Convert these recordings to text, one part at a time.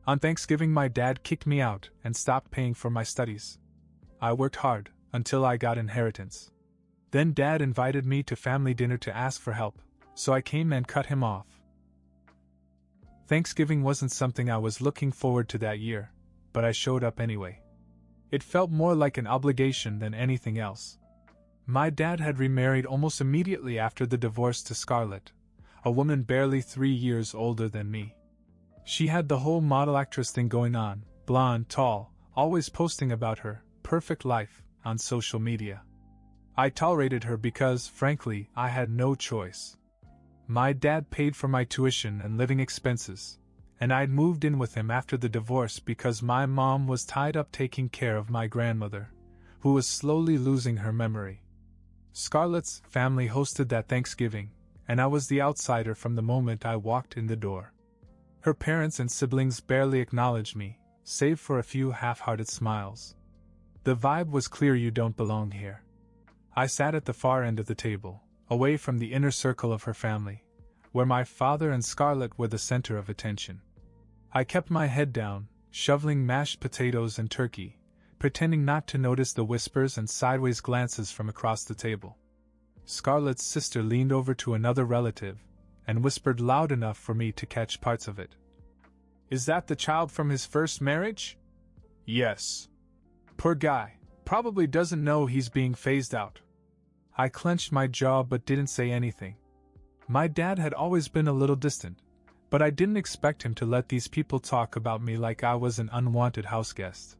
On Thanksgiving, my dad kicked me out and stopped paying for my studies. I worked hard until I got inheritance. Then Dad invited me to family dinner to ask for help, so I came and cut him off. Thanksgiving wasn't something I was looking forward to that year, but I showed up anyway. It felt more like an obligation than anything else. My dad had remarried almost immediately after the divorce to Scarlett, a woman barely 3 years older than me. She had the whole model actress thing going on, blonde, tall, always posting about her perfect life on social media. I tolerated her because, frankly, I had no choice. My dad paid for my tuition and living expenses, and I'd moved in with him after the divorce because my mom was tied up taking care of my grandmother, who was slowly losing her memory. Scarlett's family hosted that Thanksgiving, and I was the outsider from the moment I walked in the door. Her parents and siblings barely acknowledged me, save for a few half-hearted smiles. The vibe was clear: you don't belong here. I sat at the far end of the table, away from the inner circle of her family, where my father and Scarlett were the center of attention. I kept my head down, shoveling mashed potatoes and turkey, pretending not to notice the whispers and sideways glances from across the table. Scarlett's sister leaned over to another relative and whispered loud enough for me to catch parts of it. "Is that the child from his first marriage?" "Yes." "Poor guy, probably doesn't know he's being phased out." I clenched my jaw but didn't say anything. My dad had always been a little distant, but I didn't expect him to let these people talk about me like I was an unwanted houseguest.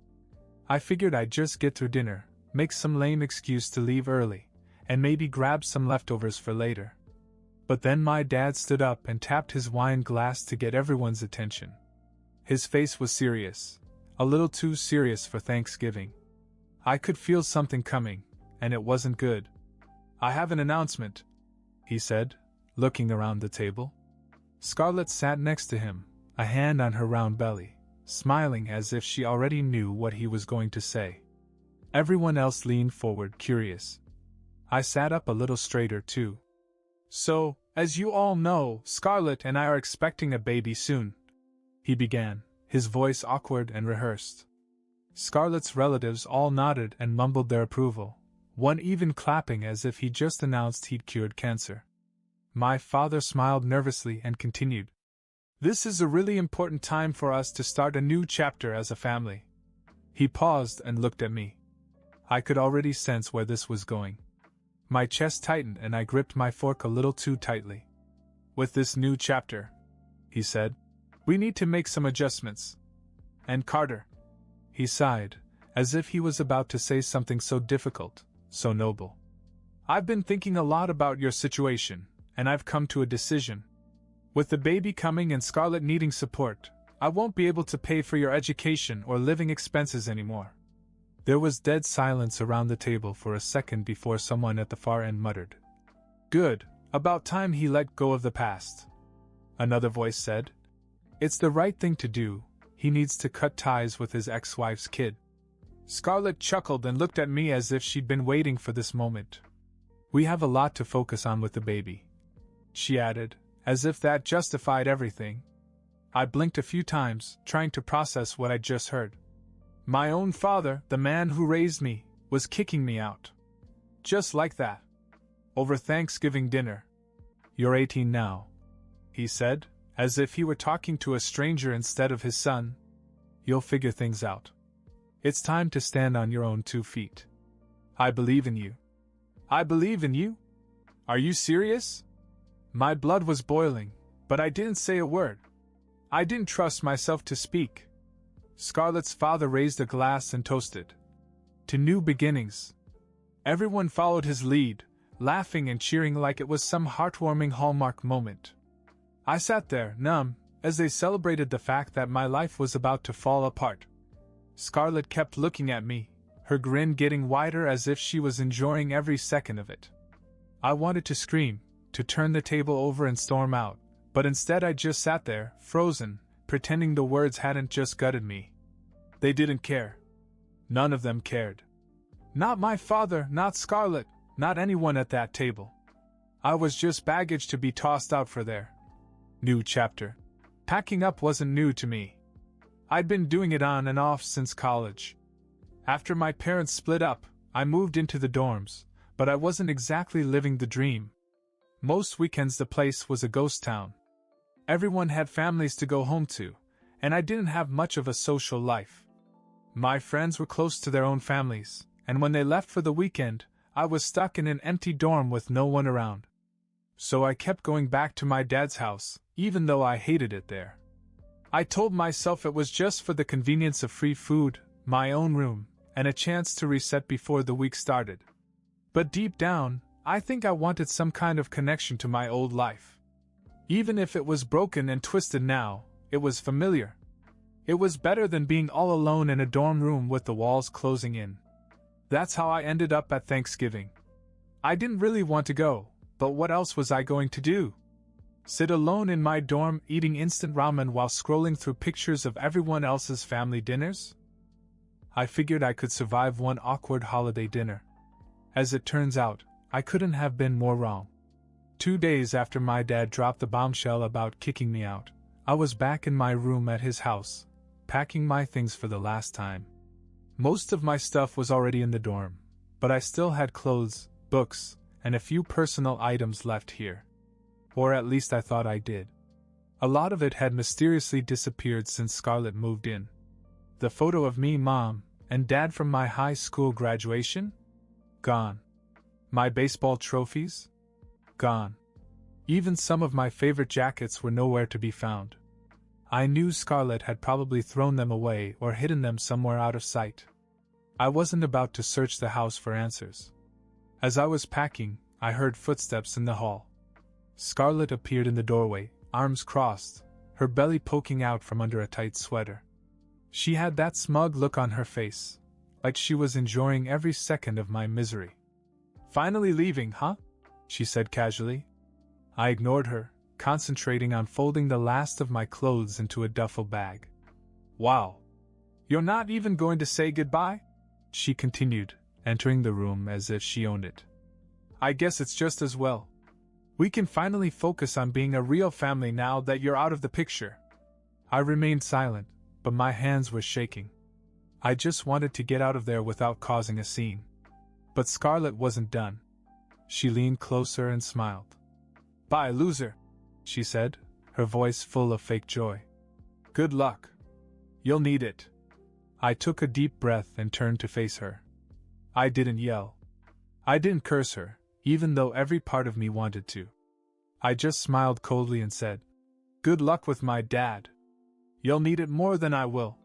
I figured I'd just get through dinner, make some lame excuse to leave early, and maybe grab some leftovers for later. But then my dad stood up and tapped his wine glass to get everyone's attention. His face was serious, a little too serious for Thanksgiving. I could feel something coming, and it wasn't good. "I have an announcement," he said, looking around the table. Scarlett sat next to him, a hand on her round belly, smiling as if she already knew what he was going to say. Everyone else leaned forward, curious. I sat up a little straighter, too. "So, as you all know, Scarlett and I are expecting a baby soon," he began, his voice awkward and rehearsed. Scarlett's relatives all nodded and mumbled their approval, one even clapping as if he just announced he'd cured cancer. My father smiled nervously and continued, "This is a really important time for us to start a new chapter as a family." He paused and looked at me. I could already sense where this was going. My chest tightened and I gripped my fork a little too tightly. "With this new chapter," he said, "we need to make some adjustments. And Carter," he sighed, as if he was about to say something so difficult, so noble. "I've been thinking a lot about your situation, and I've come to a decision. With the baby coming and Scarlett needing support, I won't be able to pay for your education or living expenses anymore." There was dead silence around the table for a second before someone at the far end muttered, "Good, about time he let go of the past." Another voice said, "It's the right thing to do, he needs to cut ties with his ex-wife's kid." Scarlett chuckled and looked at me as if she'd been waiting for this moment. "We have a lot to focus on with the baby," she added, as if that justified everything. I blinked a few times, trying to process what I'd just heard. My own father, the man who raised me, was kicking me out. Just like that. Over Thanksgiving dinner. "You're 18 now," he said, as if he were talking to a stranger instead of his son. "You'll figure things out. It's time to stand on your own 2 feet. I believe in you." "I believe in you? Are you serious?" My blood was boiling, but I didn't say a word. I didn't trust myself to speak. Scarlett's father raised a glass and toasted. "To new beginnings." Everyone followed his lead, laughing and cheering like it was some heartwarming Hallmark moment. I sat there, numb, as they celebrated the fact that my life was about to fall apart. Scarlett kept looking at me, her grin getting wider as if she was enjoying every second of it. I wanted to scream, to turn the table over and storm out, but instead I just sat there, frozen, pretending the words hadn't just gutted me. They didn't care. None of them cared. Not my father, not Scarlett, not anyone at that table. I was just baggage to be tossed out for their new chapter. Packing up wasn't new to me. I'd been doing it on and off since college. After my parents split up, I moved into the dorms, but I wasn't exactly living the dream. Most weekends the place was a ghost town. Everyone had families to go home to, and I didn't have much of a social life. My friends were close to their own families, and when they left for the weekend, I was stuck in an empty dorm with no one around. So I kept going back to my dad's house, even though I hated it there. I told myself it was just for the convenience of free food, my own room, and a chance to reset before the week started. But deep down, I think I wanted some kind of connection to my old life. Even if it was broken and twisted now, it was familiar. It was better than being all alone in a dorm room with the walls closing in. That's how I ended up at Thanksgiving. I didn't really want to go, but what else was I going to do? Sit alone in my dorm eating instant ramen while scrolling through pictures of everyone else's family dinners? I figured I could survive one awkward holiday dinner. As it turns out, I couldn't have been more wrong. 2 days after my dad dropped the bombshell about kicking me out, I was back in my room at his house, packing my things for the last time. Most of my stuff was already in the dorm, but I still had clothes, books, and a few personal items left here. Or at least I thought I did. A lot of it had mysteriously disappeared since Scarlett moved in. The photo of me, Mom, and Dad from my high school graduation? Gone. My baseball trophies? Gone. Even some of my favorite jackets were nowhere to be found. I knew Scarlett had probably thrown them away or hidden them somewhere out of sight. I wasn't about to search the house for answers. As I was packing, I heard footsteps in the hall. Scarlett appeared in the doorway, arms crossed, her belly poking out from under a tight sweater. She had that smug look on her face, like she was enjoying every second of my misery. "Finally leaving, huh?" she said casually. I ignored her, concentrating on folding the last of my clothes into a duffel bag. "Wow. You're not even going to say goodbye?" she continued, entering the room as if she owned it. "I guess it's just as well. We can finally focus on being a real family now that you're out of the picture." I remained silent, but my hands were shaking. I just wanted to get out of there without causing a scene. But Scarlett wasn't done. She leaned closer and smiled. "Bye, loser," she said, her voice full of fake joy. "Good luck. You'll need it." I took a deep breath and turned to face her. I didn't yell. I didn't curse her, even though every part of me wanted to. I just smiled coldly and said, "Good luck with my dad. You'll need it more than I will."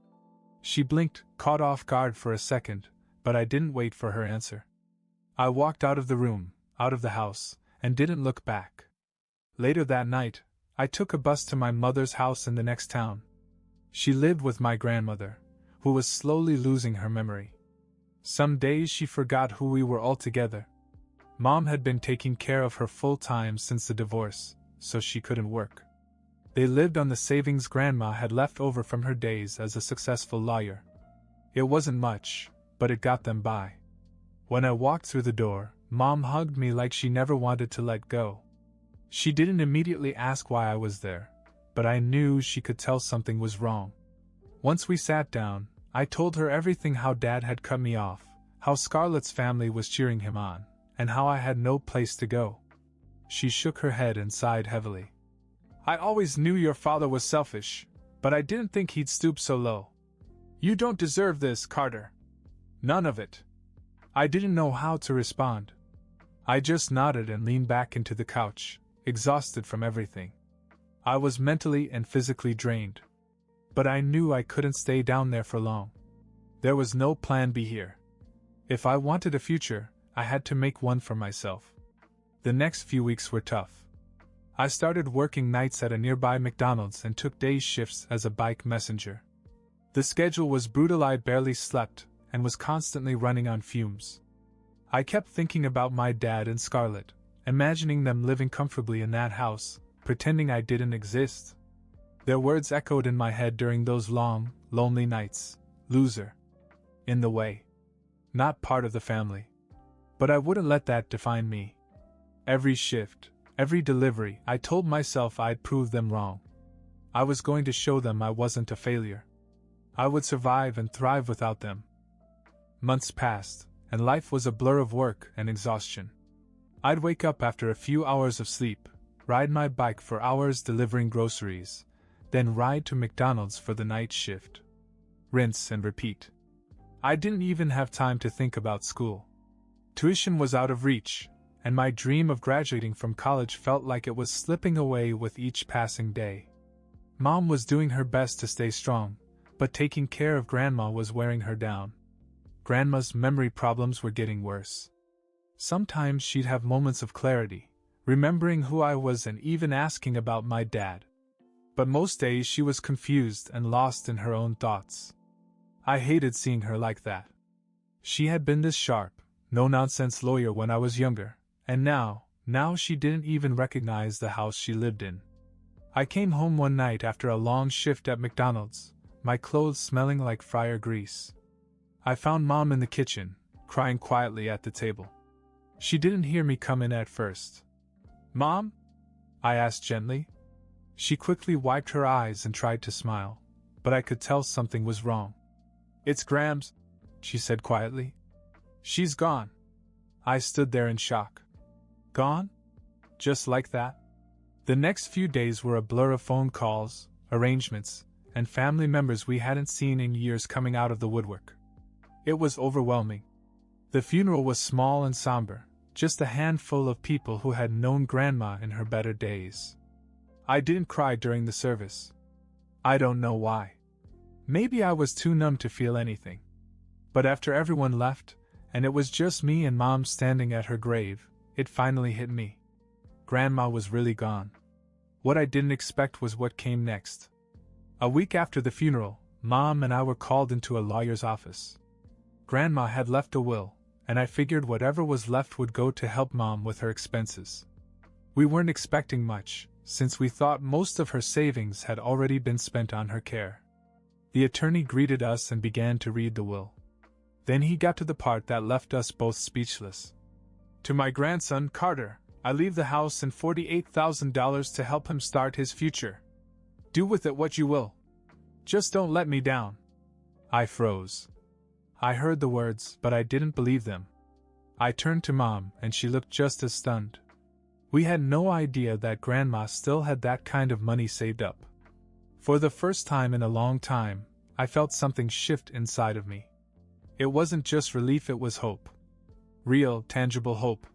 She blinked, caught off guard for a second, but I didn't wait for her answer. I walked out of the room, out of the house, and didn't look back. Later that night, I took a bus to my mother's house in the next town. She lived with my grandmother, who was slowly losing her memory. Some days she forgot who we were altogether. Mom had been taking care of her full-time since the divorce, so she couldn't work. They lived on the savings Grandma had left over from her days as a successful lawyer. It wasn't much, but it got them by. When I walked through the door, Mom hugged me like she never wanted to let go. She didn't immediately ask why I was there, but I knew she could tell something was wrong. Once we sat down, I told her everything: how Dad had cut me off, how Scarlett's family was cheering him on, and how I had no place to go. She shook her head and sighed heavily. "I always knew your father was selfish, but I didn't think he'd stoop so low. You don't deserve this, Carter. None of it." I didn't know how to respond. I just nodded and leaned back into the couch, exhausted from everything. I was mentally and physically drained. But I knew I couldn't stay down there for long. There was no plan B here. If I wanted a future, I had to make one for myself. The next few weeks were tough. I started working nights at a nearby McDonald's and took day shifts as a bike messenger. The schedule was brutal. I barely slept and was constantly running on fumes. I kept thinking about my dad and Scarlett, imagining them living comfortably in that house, pretending I didn't exist. Their words echoed in my head during those long, lonely nights. Loser. In the way. Not part of the family. But I wouldn't let that define me. Every shift, every delivery, I told myself I'd prove them wrong. I was going to show them I wasn't a failure. I would survive and thrive without them. Months passed, and life was a blur of work and exhaustion. I'd wake up after a few hours of sleep, ride my bike for hours delivering groceries, then ride to McDonald's for the night shift. Rinse and repeat. I didn't even have time to think about school. Tuition was out of reach, and my dream of graduating from college felt like it was slipping away with each passing day. Mom was doing her best to stay strong, but taking care of Grandma was wearing her down. Grandma's memory problems were getting worse. Sometimes she'd have moments of clarity, remembering who I was and even asking about my dad. But most days she was confused and lost in her own thoughts. I hated seeing her like that. She had been this sharp, no-nonsense lawyer when I was younger, and now she didn't even recognize the house she lived in. I came home one night after a long shift at McDonald's, my clothes smelling like fryer grease. I found Mom in the kitchen, crying quietly at the table. She didn't hear me come in at first. "Mom?" I asked gently. She quickly wiped her eyes and tried to smile, but I could tell something was wrong. "It's Grams," she said quietly. "She's gone." I stood there in shock. Gone? Just like that? The next few days were a blur of phone calls, arrangements, and family members we hadn't seen in years coming out of the woodwork. It was overwhelming. The funeral was small and somber, just a handful of people who had known Grandma in her better days. I didn't cry during the service. I don't know why. Maybe I was too numb to feel anything. But after everyone left, and it was just me and Mom standing at her grave, it finally hit me. Grandma was really gone. What I didn't expect was what came next. A week after the funeral, Mom and I were called into a lawyer's office. Grandma had left a will, and I figured whatever was left would go to help Mom with her expenses. We weren't expecting much, since we thought most of her savings had already been spent on her care. The attorney greeted us and began to read the will. Then he got to the part that left us both speechless. "To my grandson, Carter, I leave the house and $48,000 to help him start his future. Do with it what you will. Just don't let me down." I froze. I heard the words, but I didn't believe them. I turned to Mom, and she looked just as stunned. We had no idea that Grandma still had that kind of money saved up. For the first time in a long time, I felt something shift inside of me. It wasn't just relief, it was hope. Real, tangible hope.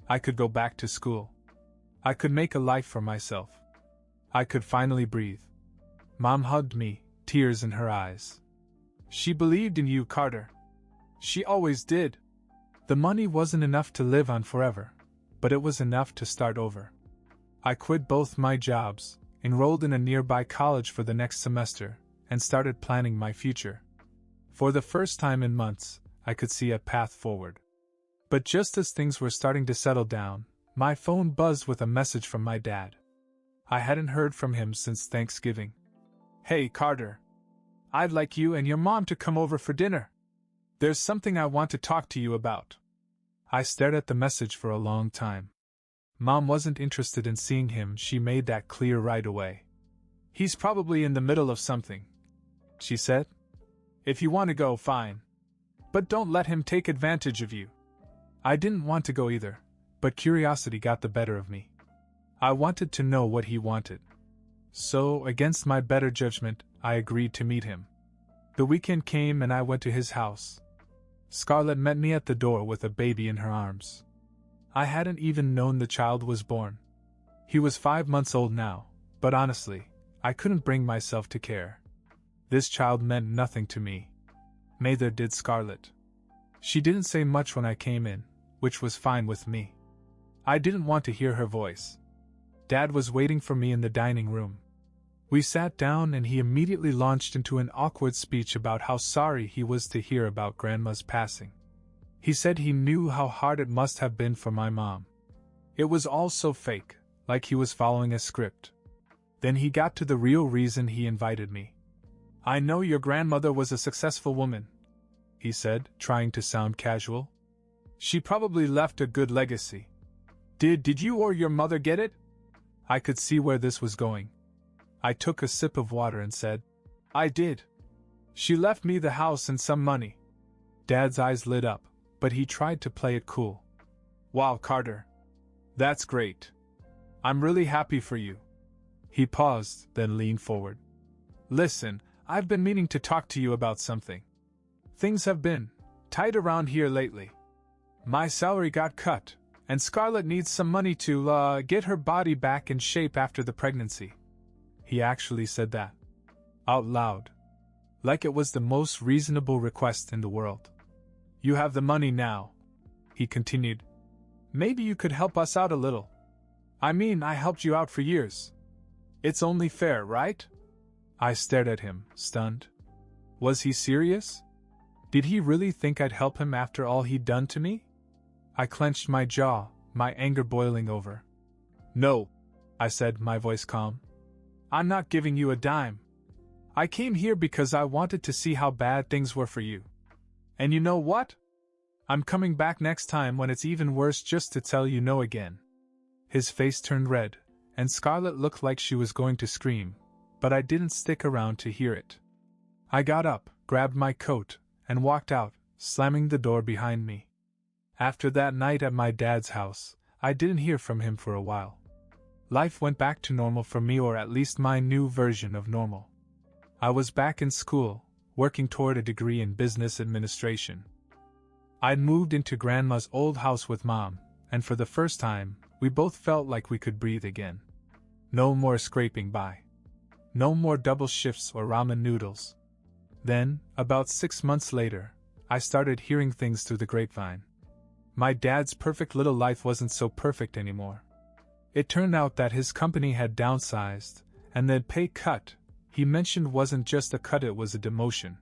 I could go back to school. I could make a life for myself. I could finally breathe. Mom hugged me, tears in her eyes. "She believed in you, Carter. She always did." The money wasn't enough to live on forever, but it was enough to start over. I quit both my jobs, enrolled in a nearby college for the next semester, and started planning my future. For the first time in months, I could see a path forward. But just as things were starting to settle down, my phone buzzed with a message from my dad. I hadn't heard from him since Thanksgiving. "Hey, Carter. I'd like you and your mom to come over for dinner. There's something I want to talk to you about." I stared at the message for a long time. Mom wasn't interested in seeing him, she made that clear right away. "He's probably in the middle of something," she said. "If you want to go, fine. But don't let him take advantage of you." I didn't want to go either, but curiosity got the better of me. I wanted to know what he wanted. So, against my better judgment, I agreed to meet him. The weekend came and I went to his house. Scarlett met me at the door with a baby in her arms. I hadn't even known the child was born. He was 5 months old now, but honestly, I couldn't bring myself to care. This child meant nothing to me. Neither did Scarlett. She didn't say much when I came in, which was fine with me. I didn't want to hear her voice. Dad was waiting for me in the dining room. We sat down and he immediately launched into an awkward speech about how sorry he was to hear about Grandma's passing. He said he knew how hard it must have been for my mom. It was all so fake, like he was following a script. Then he got to the real reason he invited me. "I know your grandmother was a successful woman," he said, trying to sound casual. "She probably left a good legacy. Did you or your mother get it?" I could see where this was going. I took a sip of water and said, "I did. She left me the house and some money. Dad's eyes lit up, but he tried to play it cool. Wow, Carter. That's great. I'm really happy for you. He paused, then leaned forward. Listen, I've been meaning to talk to you about something. Things have been tight around here lately. My salary got cut, and Scarlett needs some money to, get her body back in shape after the pregnancy. He actually said that. Out loud. Like it was the most reasonable request in the world. You have the money now, he continued. Maybe you could help us out a little. I mean, I helped you out for years. It's only fair, right? I stared at him, stunned. Was he serious? Did he really think I'd help him after all he'd done to me? I clenched my jaw, my anger boiling over. No, I said, my voice calm. I'm not giving you a dime. I came here because I wanted to see how bad things were for you. And you know what? I'm coming back next time when it's even worse just to tell you no again. His face turned red, and Scarlett looked like she was going to scream, but I didn't stick around to hear it. I got up, grabbed my coat, and walked out, slamming the door behind me. After that night at my dad's house, I didn't hear from him for a while. Life went back to normal for me, or at least my new version of normal. I was back in school, working toward a degree in business administration. I'd moved into Grandma's old house with Mom, and for the first time, we both felt like we could breathe again. No more scraping by. No more double shifts or ramen noodles. Then, about 6 months later, I started hearing things through the grapevine. My dad's perfect little life wasn't so perfect anymore. It turned out that his company had downsized, and the pay cut he mentioned wasn't just a cut, it was a demotion.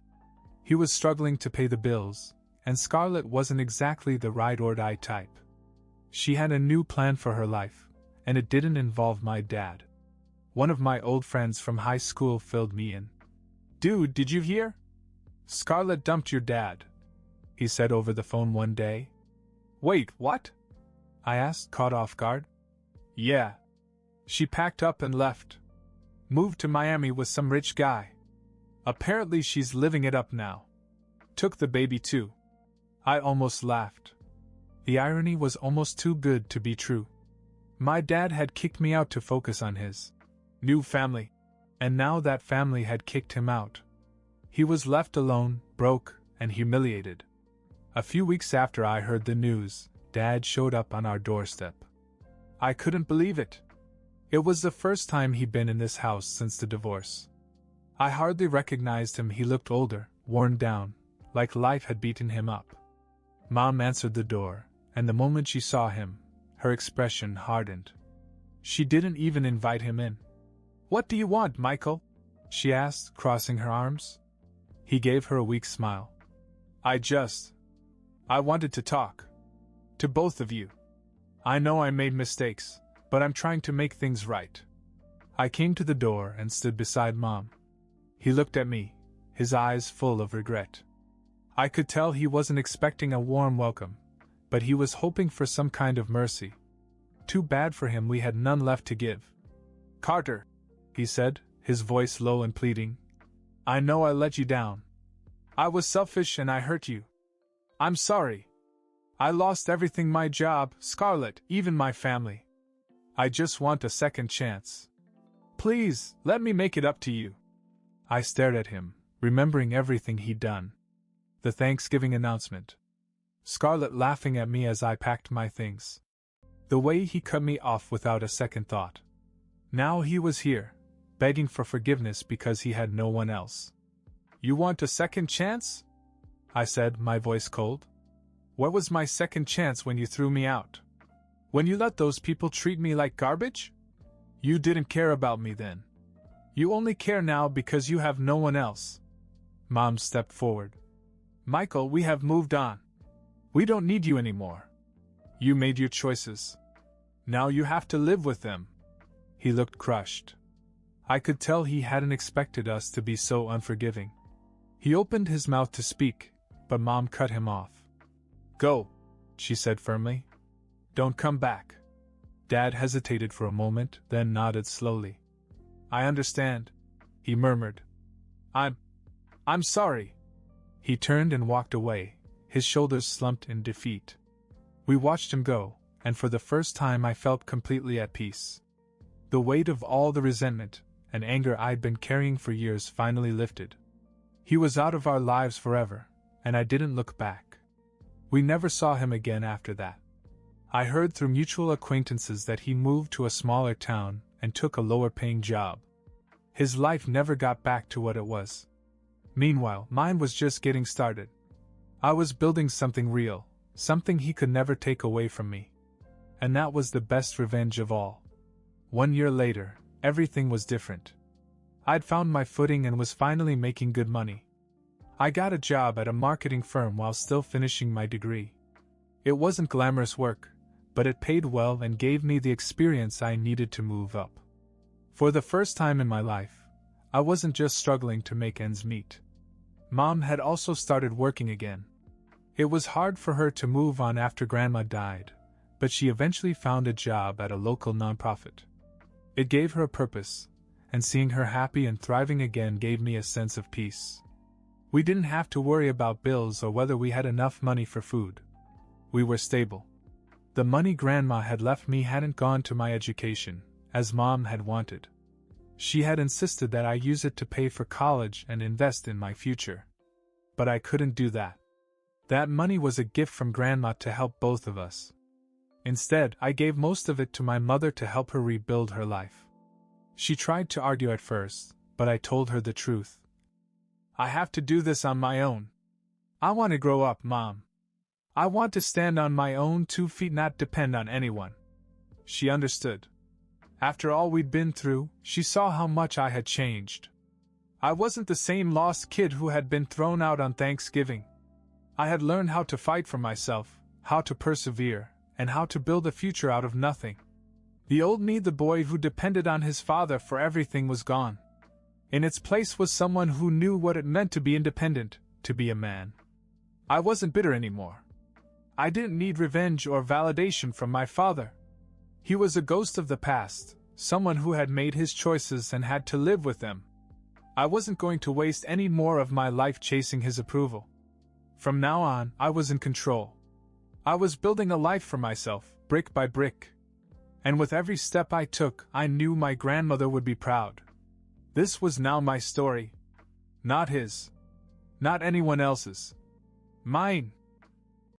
He was struggling to pay the bills, and Scarlett wasn't exactly the ride-or-die type. She had a new plan for her life, and it didn't involve my dad. One of my old friends from high school filled me in. Dude, did you hear? Scarlett dumped your dad, he said over the phone one day. Wait, what? I asked, caught off guard. Yeah. She packed up and left. Moved to Miami with some rich guy. Apparently she's living it up now. Took the baby too. I almost laughed. The irony was almost too good to be true. My dad had kicked me out to focus on his new family, and now that family had kicked him out. He was left alone, broke, and humiliated. A few weeks after I heard the news, Dad showed up on our doorstep. I couldn't believe it. It was the first time he'd been in this house since the divorce. I hardly recognized him. He looked older, worn down, like life had beaten him up. Mom answered the door, and the moment she saw him, her expression hardened. She didn't even invite him in. What do you want, Michael? She asked, crossing her arms. He gave her a weak smile. I wanted to talk. To both of you. I know I made mistakes, but I'm trying to make things right. I came to the door and stood beside Mom. He looked at me, his eyes full of regret. I could tell he wasn't expecting a warm welcome, but he was hoping for some kind of mercy. Too bad for him we had none left to give. Carter, he said, his voice low and pleading. I know I let you down. I was selfish and I hurt you. I'm sorry. I lost everything, my job, Scarlett, even my family. I just want a second chance. Please, let me make it up to you. I stared at him, remembering everything he'd done. The Thanksgiving announcement. Scarlett laughing at me as I packed my things. The way he cut me off without a second thought. Now he was here, begging for forgiveness because he had no one else. You want a second chance? I said, my voice cold. What was my second chance when you threw me out? When you let those people treat me like garbage? You didn't care about me then. You only care now because you have no one else. Mom stepped forward. Michael, we have moved on. We don't need you anymore. You made your choices. Now you have to live with them. He looked crushed. I could tell he hadn't expected us to be so unforgiving. He opened his mouth to speak, but Mom cut him off. Go, she said firmly. Don't come back. Dad hesitated for a moment, then nodded slowly. I understand, he murmured. I'm I'm sorry." He turned and walked away, his shoulders slumped in defeat. We watched him go, and for the first time I felt completely at peace. The weight of all the resentment and anger I'd been carrying for years finally lifted. He was out of our lives forever, and I didn't look back. We never saw him again after that. I heard through mutual acquaintances that he moved to a smaller town and took a lower-paying job. His life never got back to what it was. Meanwhile, mine was just getting started. I was building something real, something he could never take away from me. And that was the best revenge of all. 1 year later, everything was different. I'd found my footing and was finally making good money. I got a job at a marketing firm while still finishing my degree. It wasn't glamorous work, but it paid well and gave me the experience I needed to move up. For the first time in my life, I wasn't just struggling to make ends meet. Mom had also started working again. It was hard for her to move on after Grandma died, but she eventually found a job at a local nonprofit. It gave her a purpose, and seeing her happy and thriving again gave me a sense of peace. We didn't have to worry about bills or whether we had enough money for food. We were stable. The money Grandma had left me hadn't gone to my education, as Mom had wanted. She had insisted that I use it to pay for college and invest in my future. But I couldn't do that. That money was a gift from Grandma to help both of us. Instead, I gave most of it to my mother to help her rebuild her life. She tried to argue at first, but I told her the truth. "I have to do this on my own. I want to grow up, Mom. I want to stand on my own 2 feet, not depend on anyone." She understood. After all we'd been through, she saw how much I had changed. I wasn't the same lost kid who had been thrown out on Thanksgiving. I had learned how to fight for myself, how to persevere, and how to build a future out of nothing. The old me, the boy who depended on his father for everything, was gone. In its place was someone who knew what it meant to be independent, to be a man. I wasn't bitter anymore. I didn't need revenge or validation from my father. He was a ghost of the past, someone who had made his choices and had to live with them. I wasn't going to waste any more of my life chasing his approval. From now on, I was in control. I was building a life for myself, brick by brick. And with every step I took, I knew my grandmother would be proud. This was now my story. Not his. Not anyone else's. Mine.